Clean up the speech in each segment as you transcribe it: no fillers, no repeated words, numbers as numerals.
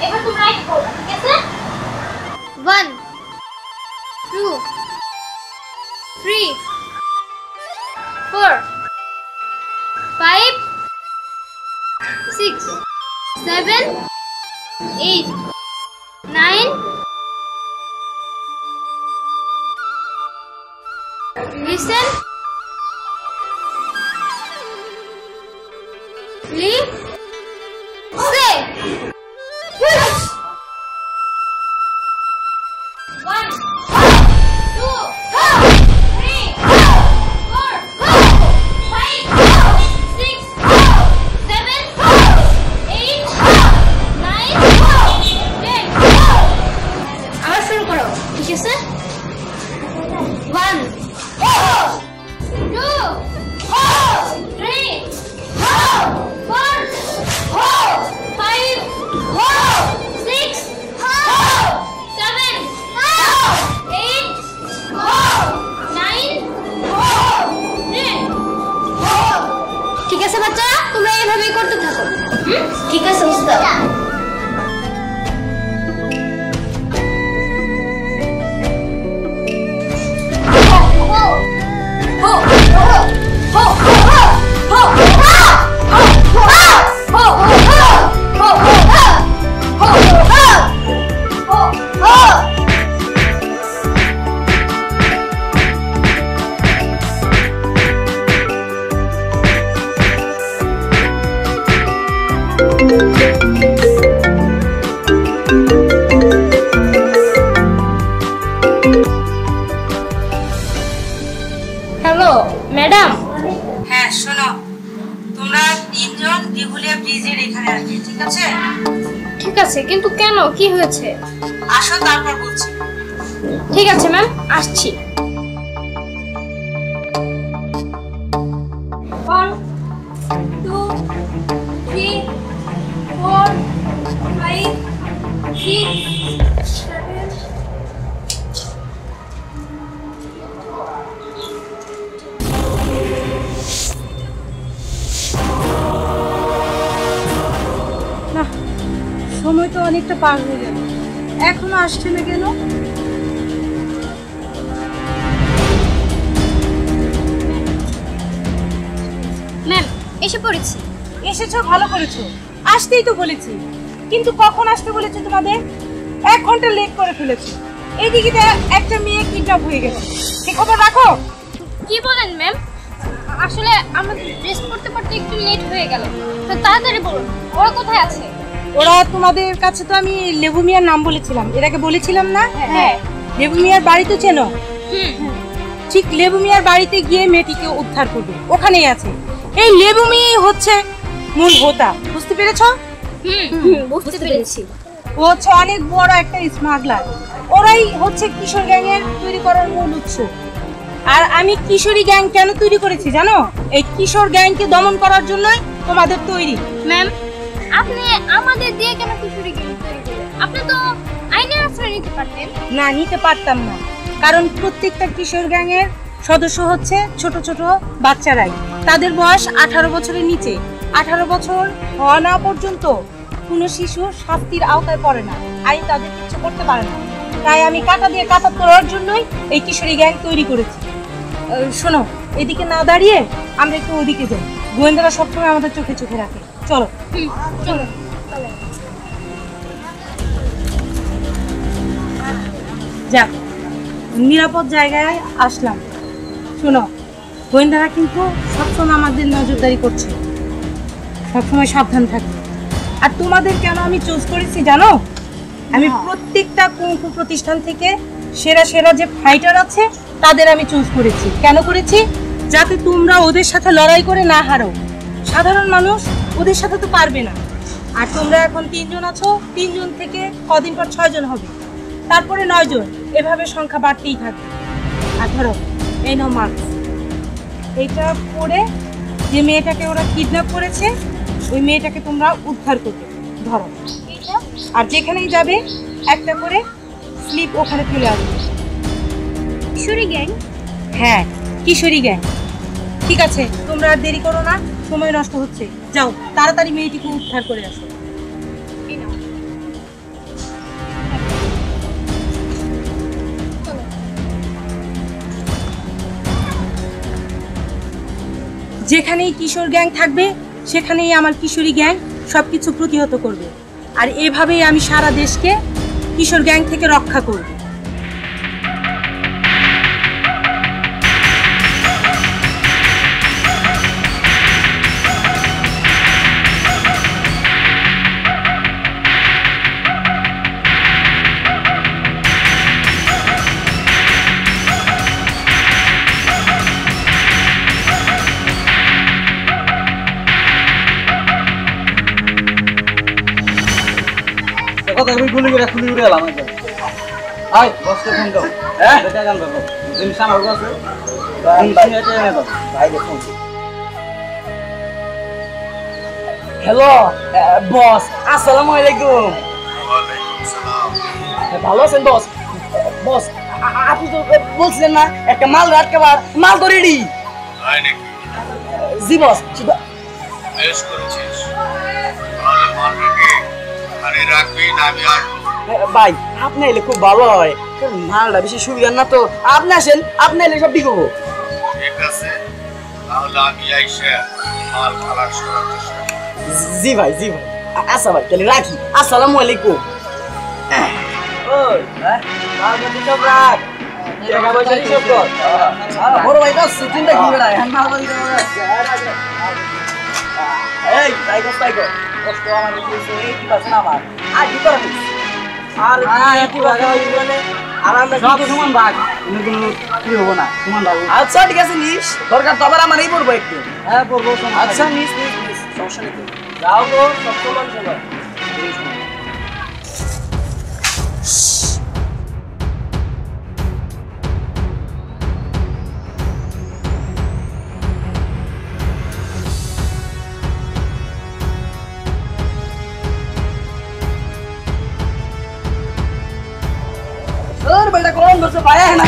এবার তুমি রাইট করো, ঠিক আছে? 1 2 3 4 5 6 7 8 9 Listen. Leave. Say. Push. 1 2 3 4 5 6 7 8 9 10 আবার শুরু করো, ঠিক আছে? 1 2 3 4 5 6 7 8 9 10 ঠিক আছে বাচ্চা, তোমরা এইভাবেই করতে থাকো। ঠিক আছে উস্তাদ। Hello madam. হ্যাঁ শোনো, তোমরা তিনজন দিঘুলিয়া ব্রিজের এখানে আসবে, ঠিক আছে? ঠিক আছে, কিন্তু কেন, কি হয়েছে? আসো তারপর বলছি। ঠিক আছে ম্যাম, আসছি। 1 2 3 4 5 6 7 না, সময় তো অনেকটা পার হয়ে গেল, এখনো আসছে না কেন? ম্যাম এসে পড়েছি। এসেছো, ভালো করেছো, আসতেই তো বলেছি। কিন্তু কখন আসতে বলেছি তোমাদের? 1 ঘন্টা লেট করে ফেলেছো। এইদিকে একটা মেয়ে কিডন্যাপ হয়ে গেছে, সে খবর রাখো। কি বলেন ম্যাম? আসলে আমাদের ড্রেস পড়তে পড়তে একটু লেট হয়ে গেল, তো তাড়াতাড়ি বলুন, ওরা কোথায় আছে? ওরা তোমাদের কাছে তো আমি লেবু মিয়ার নাম বলেছিলাম, এর আগে বলেছিলাম না? হ্যাঁ। লেবু মিয়ার বাড়ি তো চেনো? হুম। ঠিক লেবু মিয়ার বাড়িতে গিয়ে মেয়েটিকে উদ্ধার করবে, ওখানেই আছে। এই লেবু মিয়াই হচ্ছে মূল হোতা, বুঝতে পেরেছো? হুম, বুঝতে পেরেছি। ও হচ্ছে অনেক বড় একটা স্মাগলার। ওরাই হচ্ছে কিশোর গ্যাংয়ের তৈরি করার মূল উৎস। আর আমি কিশোরী গ্যাং কেন তৈরি করেছি জানো? এই কিশোর গ্যাংকে দমন করার জন্যই তোমাদের তৈরি। ম্যাম আপনি আমাদের দিয়ে কেন কিশোরী গ্যাং তৈরি করলেন? আপনি তো আইনের আশ্রয় নিতে পারতেন। না, নিতে পারতাম না, কারণ প্রত্যেকটা কিশোর গ্যাংয়ের সদস্য হচ্ছে ছোট ছোট বাচ্চারাই। তাদের বয়স 18 বছরের নিচে। 18 বছর হওয়া না পর্যন্ত কোনো শিশু শাস্তির আওতায় পড়ে না, আইন তাদের কিছু করতে পারে না। তাই আমি কাঁটা দিয়ে কাঁটা তোলার জন্যই এই কিশোরী গ্যাং তৈরি করেছি। শোনো, এদিকে না দাঁড়িয়ে আমরা একটু ওদিকে যাই, গোয়েন্দারা সবসময় আমাদের চোখে চোখে রাখে। চলো। চলো। যাক, নিরাপদ জায়গায় আসলাম। শোনো, গোয়েন্দারা কিন্তু সবসময় আমাদের নজরদারি করছে, সবসময় সাবধান থাকবে। আর তোমাদের কেন আমি চুজ করেছি জানো? আমি প্রত্যেকটা কুংফু প্রতিষ্ঠান থেকে সেরা সেরা যে ফাইটার আছে তাদের আমি চুজ করেছি। কেন করেছি? যাতে তোমরা ওদের সাথে লড়াই করে না হারো। সাধারণ মানুষ ওদের সাথে তো পারবে না। আর তোমরা এখন 3 জন আছো, 3 জন থেকে কদিন পর 6 জন হবে, তারপরে 9 জন, এভাবে সংখ্যা বাড়তেই থাকবে। আর ধরো, এই নাও মাস্ক। এইটা পরে যে মেয়েটাকে ওরা কিডন্যাপ করেছে ওই মেয়েটাকে তোমরা উদ্ধার করবে। ধরো, আর যেখানেই যাবে একটা করে স্লিপ ওখানে ফেলে আসবে। কিশোরী গ্যাং? হ্যাঁ, কিশোরী গ্যাং। ঠিক আছে, তোমরা আর দেরি করো না, সময় নষ্ট হচ্ছে। যাও, তাড়াতাড়ি মেয়েটিকে উদ্ধার করে আসো। যেখানেই কিশোর গ্যাং থাকবে সেখানেই আমার কিশোরী গ্যাং সব কিছু প্রতিহত করবে। আর এভাবেই আমি সারা দেশকে কিশোর গ্যাং থেকে রক্ষা করব। কথা আমি গুলি করে খুলি উড়ে এলাম আই বসতে ফোন দাও হ্যাঁ এটা গান দাও জিনিস আমার কাছে হ্যালো বস আসসালামু আলাইকুম। ভালো আছেন বস? বস আপনি তো বলছিলেন না একটা মাল আটকাবার, মাল তো রেডি। জি বস শুধু বেশ করেছিস তাহলে মালটাকে আরে রাখবি না আমি আসবো ভাই আপনি এলে খুব ভালো হয়, মালটা বেশি সুবিধার না তো। আপনি আসেন, আপনি এলে সব বিকবো। ঠিক আছে তাহলে আমি আইসা মাল খালাস করার চেষ্টা করব। জি ভাই জি ভাই আচ্ছা ভাই তাহলে রাখি। আসসালামু আলাইকুম। বড় ভাই কাজ চিন্তা কি না এখন মাল বাড়ি এই টাইগার টাইগার কষ্ট আমার কিছু এই কি পাস না আমার আর কি করে আর কি ভাগা হই বলে আর আমরা সব সমান ভাগ কোনো কি হবে না সমান ভাগ। আচ্ছা ঠিক আছে নিস দরকার তো আবার আমারই পড়বো একটু। হ্যাঁ পড়বো। আচ্ছা নিস নিস নিস সমস্যা নেই। যাও গো সব সমান সমান। सर बेटा कौन घर से पाया है ना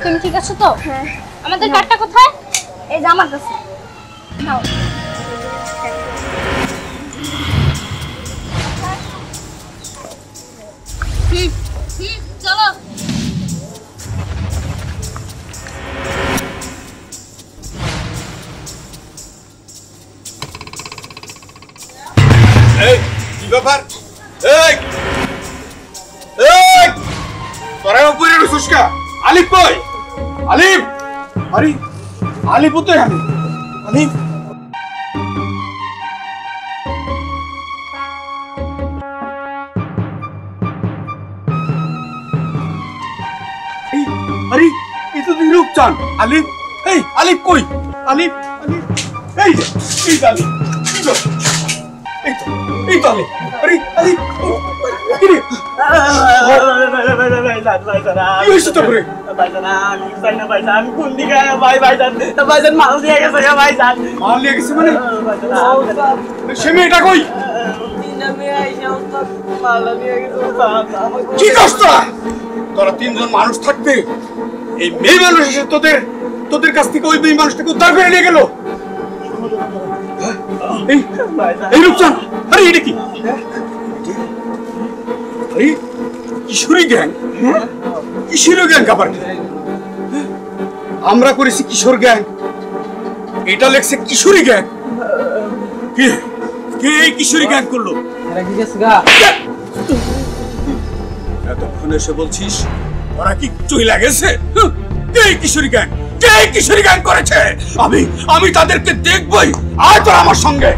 তুমি ঠিক আছো তো? হ্যাঁ। আমাদের কার্ডটা কোথায়? এই যে আমার কাছে। নাও। চলো। এই কি ব্যাপার? এই এই তোরা উপরে রুসুস্কা আলিফ কই? আলিফ আরে আলিফ তো আমি আলিফ আরে এই তো রূপচান। আলিফ এই আলিফ কই? আলিফ আলিফ এই এই আলিফ এই তো আলিফ আরে আলিফ কি রে? কি হয়েছে তো করে? আমি কোন দিকে ভাই ভাইজান ভাইজান মাল দিয়ে গেছে ভাইজান। মাল নিয়ে গেছে মানে? সে মেয়েটা কই? কি কষ্ট তোরা তিনজন মানুষ থাকতে এই মেয়ে মানুষ এসে তোদের কাছ থেকে ওই মেয়ে মানুষটাকে উদ্ধার করে নিয়ে গেল। এই রূপচান আরে এটা কি? আরে কিশোরী গ্যাং? কিশোরী গ্যাং কাবার? আমরা করেছি কিশোর গ্যাং, এটা লেখছে কিশোরী গ্যাং। কে কে এই কিশোরী গ্যাং করলো? এতক্ষণ এসে বলছিস ওরা কি চইলা গেছে? কে এই কিশোরী গ্যাং? কে কিশোরী গ্যাং করেছে আমি আমি তাদেরকে দেখবই। আয় তোরা আমার সঙ্গে।